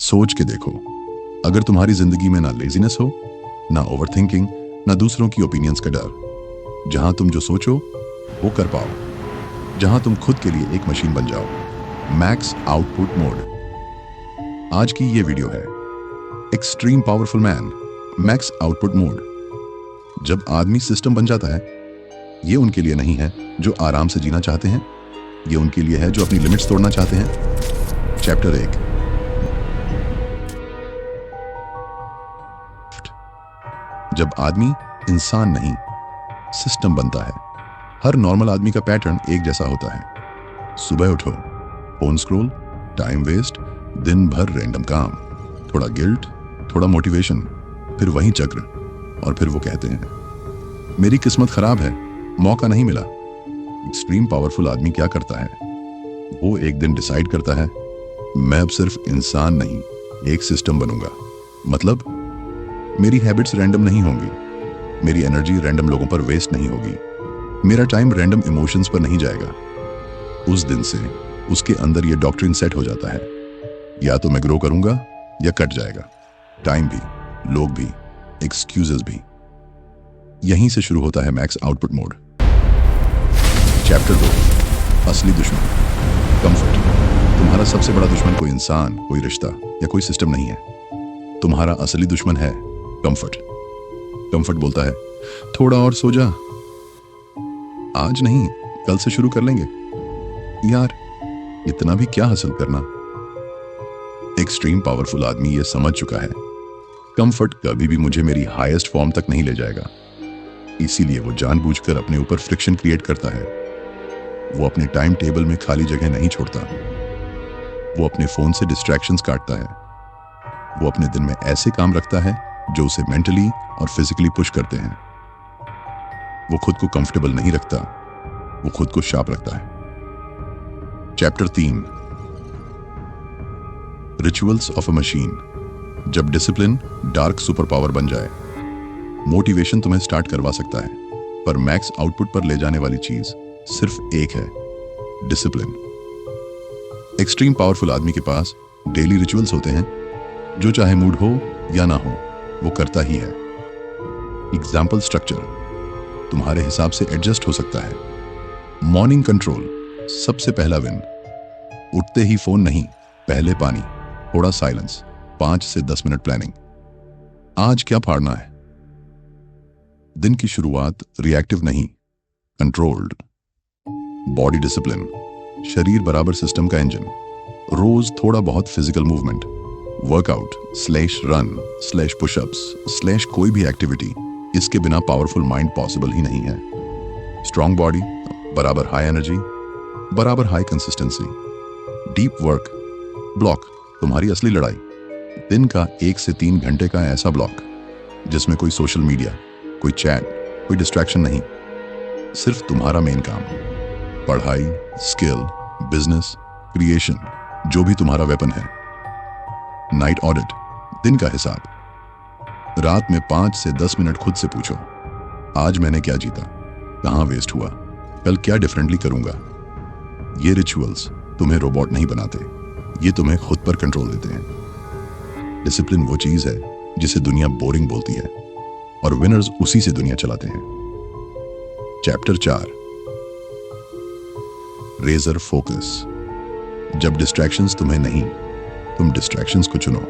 सोच के देखो, अगर तुम्हारी जिंदगी में ना लेजीनेस हो, ना ओवरथिंकिंग, ना दूसरों की ओपिनियंस का डर, जहां तुम जो सोचो वो कर पाओ, जहां तुम खुद के लिए एक मशीन बन जाओ। Max output mode. आज की ये वीडियो है extreme powerful man, max output mode. जब आदमी सिस्टम बन जाता है, ये उनके लिए नहीं है जो आराम से जीना चाहते हैं, ये उनके लिए है जो अपनी लिमिट्स तोड़ना चाहते हैं। चैप्टर 1। जब आदमी इंसान नहीं सिस्टम बनता है। हर नॉर्मल आदमी का पैटर्न एक जैसा होता है। सुबह उठो, फोन स्क्रॉल, टाइम वेस्ट, दिन भर रैंडम काम, थोड़ा गिल्ट, थोड़ा मोटिवेशन, फिर वही चक्र। और फिर वो कहते हैं मेरी किस्मत खराब है, मौका नहीं मिला। एक्सट्रीम पावरफुल आदमी क्या करता है? वो एक दिन डिसाइड करता है मैं अब सिर्फ इंसान नहीं, एक सिस्टम बनूंगा। मतलब मेरी हैबिट्स रैंडम नहीं होंगी, मेरी एनर्जी रैंडम लोगों पर वेस्ट नहीं होगी, मेरा टाइम रैंडम इमोशंस पर नहीं जाएगा। उस दिन से उसके अंदर ये डॉक्ट्रिन सेट हो जाता है, या तो मैं ग्रो करूंगा या कट जाएगा। टाइम भी, लोग भी, एक्सक्यूजेस भी। यहीं से शुरू होता है मैक्स आउटपुट मोड। चैप्टर 2। असली दुश्मन, कंफर्ट। तुम्हारा सबसे बड़ा दुश्मन कोई इंसान, कोई रिश्ता या कोई सिस्टम नहीं है। तुम्हारा असली दुश्मन है कंफर्ट। कंफर्ट बोलता है थोड़ा और सो जा, आज नहीं कल से शुरू कर लेंगे, यार इतना भी क्या हासिल करना। एक्सट्रीम पावरफुल आदमी ये समझ चुका है कंफर्ट कभी भी मुझे मेरी हाईएस्ट फॉर्म तक नहीं ले जाएगा। इसीलिए वो जानबूझकर अपने ऊपर फ्रिक्शन क्रिएट करता है। वो अपने टाइम टेबल में खाली जगह नहीं छोड़ता। वो अपने फोन से डिस्ट्रैक्शंस काटता है। वो अपने दिन में ऐसे काम रखता है जो उसे मेंटली और फिजिकली पुश करते हैं। वो खुद को कंफर्टेबल नहीं रखता, वो खुद को शार्प रखता है। Chapter 3। Rituals of a machine. जब डिसिप्लिन डार्क सुपर पावर बन जाए। मोटिवेशन तुम्हें स्टार्ट करवा सकता है, पर मैक्स आउटपुट पर ले जाने वाली चीज सिर्फ एक है, डिसिप्लिन। एक्सट्रीम पावरफुल आदमी के पास डेली रिचुअल्स होते हैं, जो चाहे मूड हो या ना हो वो करता ही है। एग्जाम्पल स्ट्रक्चर तुम्हारे हिसाब से एडजस्ट हो सकता है। मॉर्निंग कंट्रोल, सबसे पहला विन। उठते ही फोन नहीं, पहले पानी, थोड़ा साइलेंस, 5 से 10 मिनट प्लानिंग। आज क्या फाड़ना है? दिन की शुरुआत रिएक्टिव नहीं, कंट्रोल्ड। बॉडी डिसिप्लिन, शरीर बराबर सिस्टम का इंजन। रोज थोड़ा बहुत physical movement, workout /run /pushups कोई भी एक्टिविटी। इसके बिना पावरफुल माइंड पॉसिबल ही नहीं है। स्ट्रॉन्ग बॉडी बराबर हाई एनर्जी, बराबर high consistency. Deep work block, तुम्हारी असली लड़ाई। दिन का 1 से 3 घंटे का ऐसा ब्लॉक जिसमें कोई सोशल मीडिया, कोई चैट, कोई डिस्ट्रैक्शन नहीं, सिर्फ तुम्हारा मेन काम। पढ़ाई, स्किल, बिजनेस, क्रिएशन, जो भी तुम्हारा वेपन है। नाइट ऑडिट, दिन का हिसाब। रात में 5 से 10 मिनट खुद से पूछो, आज मैंने क्या जीता, कहां वेस्ट हुआ, कल क्या डिफरेंटली करूंगा। ये रिचुअल्स तुम्हें रोबोट नहीं बनाते, ये तुम्हें खुद पर कंट्रोल देते हैं। डिसिप्लिन वो चीज है जिसे दुनिया बोरिंग बोलती है, और विनर्स उसी से दुनिया चलाते हैं। चैप्टर 4। Razor focus. जब डिस्ट्रैक्शंस तुम्हें नहीं, तुम डिस्ट्रैक्शंस को चुनो।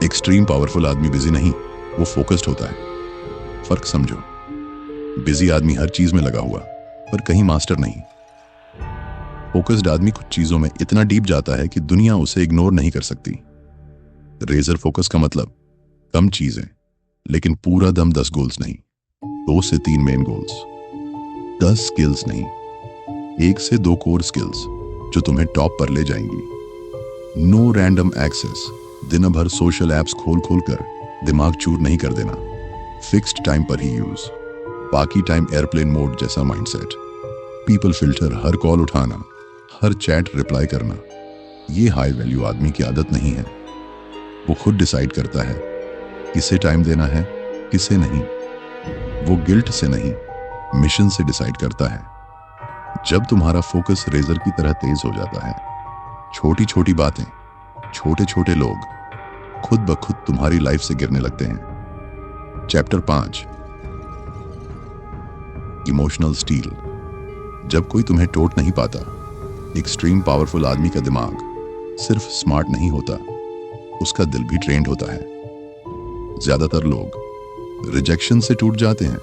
एक्सट्रीम पावरफुल आदमी बिजी नहीं, वो फोकस्ड होता है। फर्क समझो, बिजी आदमी हर चीज में लगा हुआ, पर कहीं मास्टर नहीं। फोकस्ड आदमी कुछ चीजों में इतना डीप जाता है कि दुनिया उसे इग्नोर नहीं कर सकती। रेजर फोकस का मतलब कम चीजें, लेकिन पूरा दम 10 गोल्स नहीं, 2 से 3 मेन गोल्स। 10 स्किल्स नहीं, 1 से 2 कोर स्किल्स जो तुम्हें टॉप पर ले जाएंगी। नो रैंडम एक्सेस, दिन भर सोशल एप्स खोल खोल कर दिमाग चूर नहीं कर देना। फिक्स्ड टाइम पर ही यूज, बाकी टाइम एयरप्लेन मोड जैसा माइंडसेट। पीपल फिल्टर, हर कॉल उठाना, हर चैट रिप्लाई करना, ये हाई वैल्यू आदमी की आदत नहीं है। वो खुद डिसाइड करता है किसे टाइम देना है, किसे नहीं। वो गिल्ट से नहीं, मिशन से डिसाइड करता है। जब तुम्हारा फोकस रेजर की तरह तेज हो जाता है, छोटी छोटी बातें छोटे छोटे लोग खुद ब खुद तुम्हारी लाइफ से गिरने लगते हैं। Chapter 5, emotional steel. जब कोई तुम्हें टोट नहीं पाता, एक्सट्रीम पावरफुल आदमी का दिमाग सिर्फ स्मार्ट नहीं होता, उसका दिल भी ट्रेंड होता है। ज्यादातर लोग रिजेक्शन से टूट जाते हैं,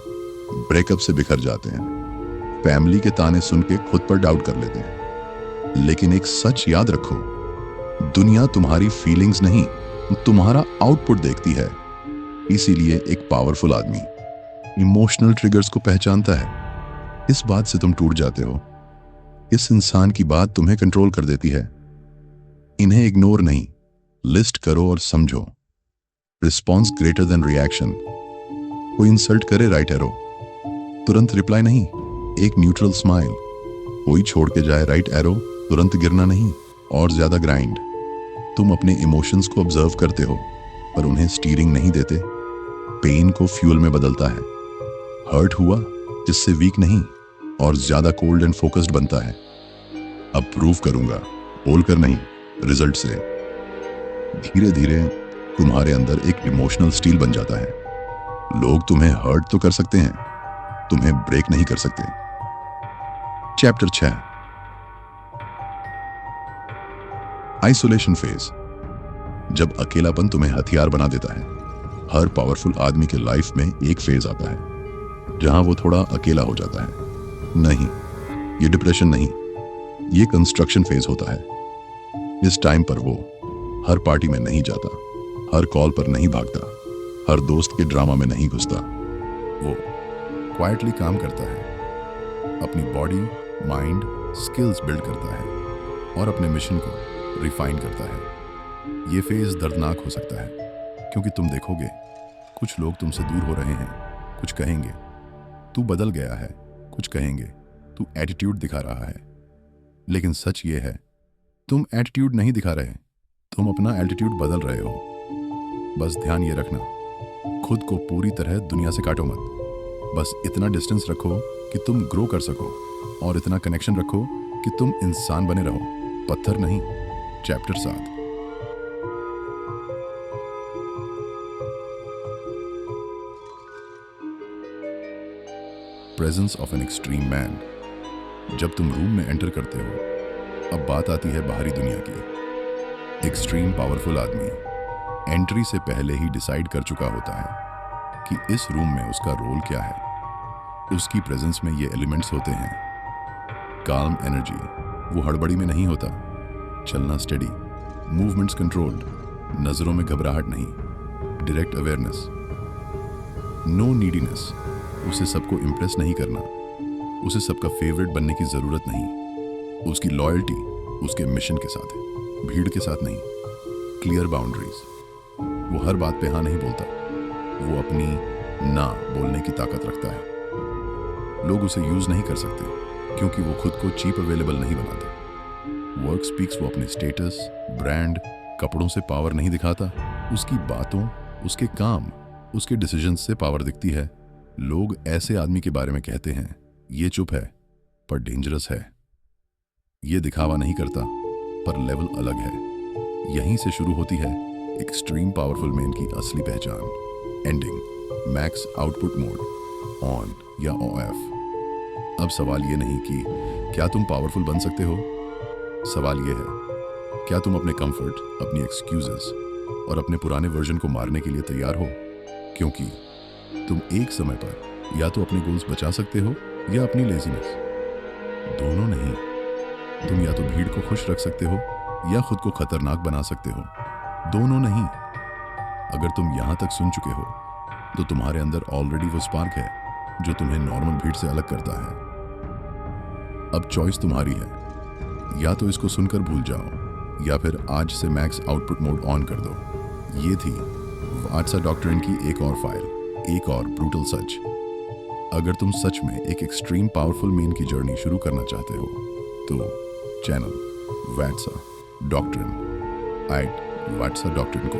ब्रेकअप से बिखर जाते हैं, फैमिली के ताने सुन के खुद पर डाउट कर लेते हैं। लेकिन एक सच याद रखो, दुनिया तुम्हारी फीलिंग्स नहीं, तुम्हारा आउटपुट देखती है। इसीलिए एक पावरफुल आदमी इमोशनल ट्रिगर्स को पहचानता है। इस बात से तुम टूट जाते हो, इस इंसान की बात तुम्हें कंट्रोल कर देती है। इन्हें इग्नोर नहीं, लिस्ट करो और समझो। Response greater than reaction. कोई इंसल्ट करे, राइट एरो, तुरंत रिप्लाई नहीं, एक न्यूट्रल स्माइल। कोई छोड़ के जाए, राइट एरो, तुरंत गिरना नहीं और ज्यादा ग्राइंड। तुम अपने इमोशंस को ऑब्जर्व करते हो पर उन्हें स्टीयरिंग नहीं देते। पेन को फ्यूल में बदलता है। हर्ट हुआ जिससे वीक नहीं और ज्यादा कोल्ड एंड फोकस्ड बनता है। अब प्रूव करूंगा, बोलकर नहीं, रिजल्ट से। धीरे धीरे तुम्हारे अंदर एक इमोशनल स्टील बन जाता है। लोग तुम्हें हर्ट तो कर सकते हैं, तुम्हें ब्रेक नहीं कर सकते। Chapter 6, isolation phase. जब अकेलापन तुम्हें हथियार बना देता है। हर पावरफुल आदमी के लाइफ में एक फेज आता है जहां वो थोड़ा अकेला हो जाता है। नहीं, ये डिप्रेशन नहीं, ये कंस्ट्रक्शन फेज होता है। इस टाइम पर वो हर पार्टी में नहीं जाता, हर कॉल पर नहीं भागता, हर दोस्त के ड्रामा में नहीं घुसता। वो क्वाइटली काम करता है, अपनी बॉडी, माइंड, स्किल्स बिल्ड करता है और अपने मिशन को रिफाइन करता है। ये फेज दर्दनाक हो सकता है क्योंकि तुम देखोगे कुछ लोग तुमसे दूर हो रहे हैं। कुछ कहेंगे तू बदल गया है, कुछ कहेंगे तू एटीट्यूड दिखा रहा है। लेकिन सच ये है, तुम एटीट्यूड नहीं दिखा रहे, तुम अपना एल्टीट्यूड बदल रहे हो। बस ध्यान ये रखना, खुद को पूरी तरह दुनिया से काटो मत। बस इतना डिस्टेंस रखो कि तुम ग्रो कर सको और इतना कनेक्शन रखो कि तुम इंसान बने रहो, पत्थर नहीं। Chapter 7, presence of an extreme man. जब तुम रूम में एंटर करते हो, अब बात आती है बाहरी दुनिया की। एक्सट्रीम पावरफुल आदमी एंट्री से पहले ही डिसाइड कर चुका होता है कि इस रूम में उसका रोल क्या है। उसकी प्रेजेंस में ये एलिमेंट्स होते हैं। काल्म एनर्जी, वो हड़बड़ी में नहीं होता। चलना स्टेडी, मूवमेंट्स कंट्रोल्ड, नजरों में घबराहट नहीं। डायरेक्ट अवेयरनेस, नो नीडीनेस, उसे सबको इम्प्रेस नहीं करना, उसे सबका फेवरेट बनने की जरूरत नहीं। उसकी लॉयल्टी उसके मिशन के साथ है, भीड़ के साथ नहीं। क्लियर बाउंड्रीज, वो हर बात पे हाँ नहीं बोलता, वो अपनी ना बोलने की ताकत रखता है। लोग उसे यूज नहीं कर सकते क्योंकि वो खुद को चीप अवेलेबल नहीं बनाता। वर्क स्पीक्स, वो अपने स्टेटस, ब्रांड, कपड़ों से पावर नहीं दिखाता। उसकी बातों, उसके काम, उसके डिसीजंस से पावर दिखती है। लोग ऐसे आदमी के बारे में कहते हैं, ये चुप है पर डेंजरस है। ये दिखावा नहीं करता पर लेवल अलग है। यहीं से शुरू होती है एक्सट्रीम पावरफुल मैन की असली पहचान। Ending, max output mode, on या ऑफ। अब सवाल ये नहीं कि क्या तुम पावरफुल बन सकते हो, सवाल ये है क्या तुम अपने कंफर्ट, अपनी एक्सक्यूजेस और अपने पुराने वर्जन को मारने के लिए तैयार हो। क्योंकि तुम एक समय पर या तो अपने गोल्स बचा सकते हो या अपनी लेजीनेस, दोनों नहीं। तुम या तो भीड़ को खुश रख सकते हो या खुद को खतरनाक बना सकते हो, दोनों नहीं। अगर तुम यहां तक सुन चुके हो तो तुम्हारे अंदर ऑलरेडी वो स्पार्क है जो तुम्हें नॉर्मल भीड़ से अलग करता है। अब चॉइस तुम्हारी है, या तो इसको सुनकर भूल जाओ या फिर आज से मैक्स आउटपुट मोड ऑन कर दो। ये थी वाटसा डॉक्ट्रिन की एक और फाइल, एक और ब्रूटल सच। अगर तुम सच में एक एक्सट्रीम पावरफुल मैन की जर्नी शुरू करना चाहते हो तो चैनल वाटसा डॉक्ट्रिन वाटसा डॉक्ट्रिन को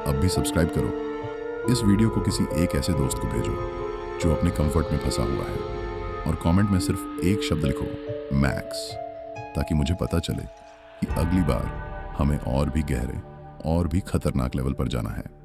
अब भी सब्सक्राइब करो। इस वीडियो को किसी एक ऐसे दोस्त को भेजो जो अपने कंफर्ट में फंसा हुआ है और कमेंट में सिर्फ एक शब्द लिखो, मैक्स, ताकि मुझे पता चले कि अगली बार हमें और भी गहरे और भी खतरनाक लेवल पर जाना है।